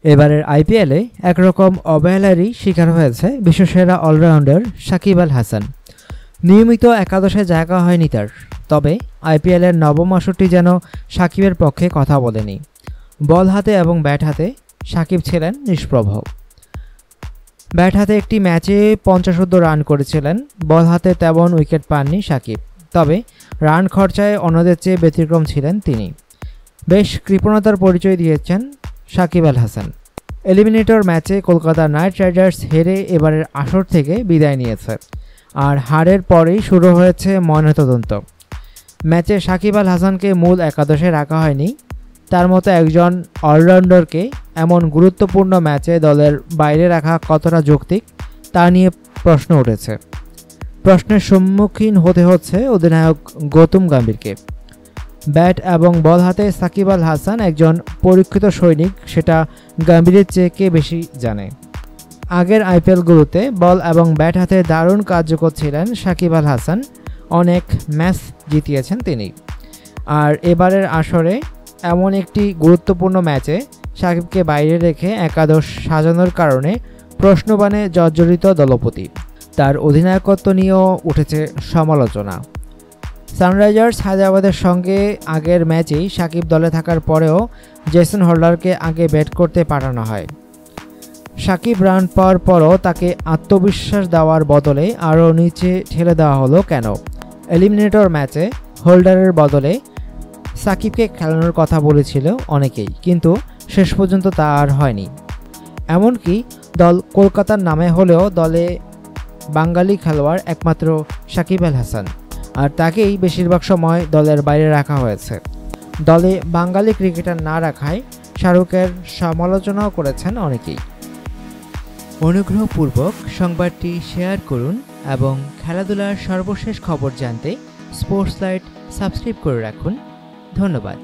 এবারের আইপিএলে একরকম অবহেলারই শিকার হয়েছে বিশ্বসেরা অলরাউন্ডার সাকিব আল হাসান। নিয়মিত একাদশে জায়গা হয়নি তার, তবে আইপিএলের নবম আসরটি যেন সাকিবের পক্ষে কথা বলেনি। বল হাতে এবং ব্যাট হাতে সাকিব ছিলেন নিষ্প্রভ। ব্যাট হাতে একটি ম্যাচে 50 রান করেছিলেন, বল হাতে তেমন উইকেট পাননি সাকিব। তবে রান খরচায় অন্যদের চেয়ে ব্যতিক্রম ছিলেন তিনি। বেশ কৃপণতার পরিচয় দিয়েছেন সাকিব আল হাসান। এলিমিনেটর ম্যাচে কলকাতা নাইট রাইডার্স হেরে এবারের আসর থেকে বিদায় নিয়েছে, আর হারের পরেই শুরু হয়েছে ময়নাতদন্ত। ম্যাচে সাকিব আল হাসানকে মূল একাদশে রাখা হয়নি। তার মতো একজন অলরাউন্ডারকে এমন গুরুত্বপূর্ণ ম্যাচে দলের বাইরে রাখা কতটা যৌক্তিক তা নিয়ে প্রশ্ন উঠেছে। প্রশ্নের সম্মুখীন হতে হচ্ছে অধিনায়ক গৌতম গম্ভীরকে। ব্যাট এবং বল হাতে সাকিব আল হাসান একজন পরীক্ষিত সৈনিক, সেটা গম্ভীরের চেয়ে কে বেশি জানে। আগের আইপিএলগুলোতে বল এবং ব্যাট হাতে দারুণ কার্যকর ছিলেন সাকিব আল হাসান, অনেক ম্যাচ জিতিয়েছেন তিনি। আর এবারের আসরে এমন একটি গুরুত্বপূর্ণ ম্যাচে সাকিবকে বাইরে রেখে একাদশ সাজানোর কারণে প্রশ্নবাণে জর্জরিত দলপতি। তার অধিনায়কত্ব নিয়েও উঠেছে সমালোচনা। সানরাইজার্স হায়দ্রাবাদের সঙ্গে আগের ম্যাচেই সাকিব দলে থাকার পরেও জেসন হোল্ডারকে আগে ব্যাট করতে পাঠানো হয়। সাকিব রান পাওয়ার পরও তাকে আত্মবিশ্বাস দেওয়ার বদলে আরও নিচে ঠেলে দেওয়া হলো কেন? এলিমিনেটর ম্যাচে হোল্ডারের বদলে সাকিবকে খেলানোর কথা বলেছিল অনেকেই, কিন্তু শেষ পর্যন্ত তা আর হয়নি। এমনকি দল কলকাতার নামে হলেও দলে বাঙালি খেলোয়াড় একমাত্র সাকিব আল হাসান, আর তাকেই বেশিরভাগ সময় দলের বাইরে রাখা হয়েছে। দলে বাঙালি ক্রিকেটার না রাখায় শাহরুখের সমালোচনাও করেছেন অনেকেই। অনুগ্রহপূর্বক সংবাদটি শেয়ার করুন এবং খেলাধুলার সর্বশেষ খবর জানতে স্পোর্টস লাইট সাবস্ক্রাইব করে রাখুন। ধন্যবাদ।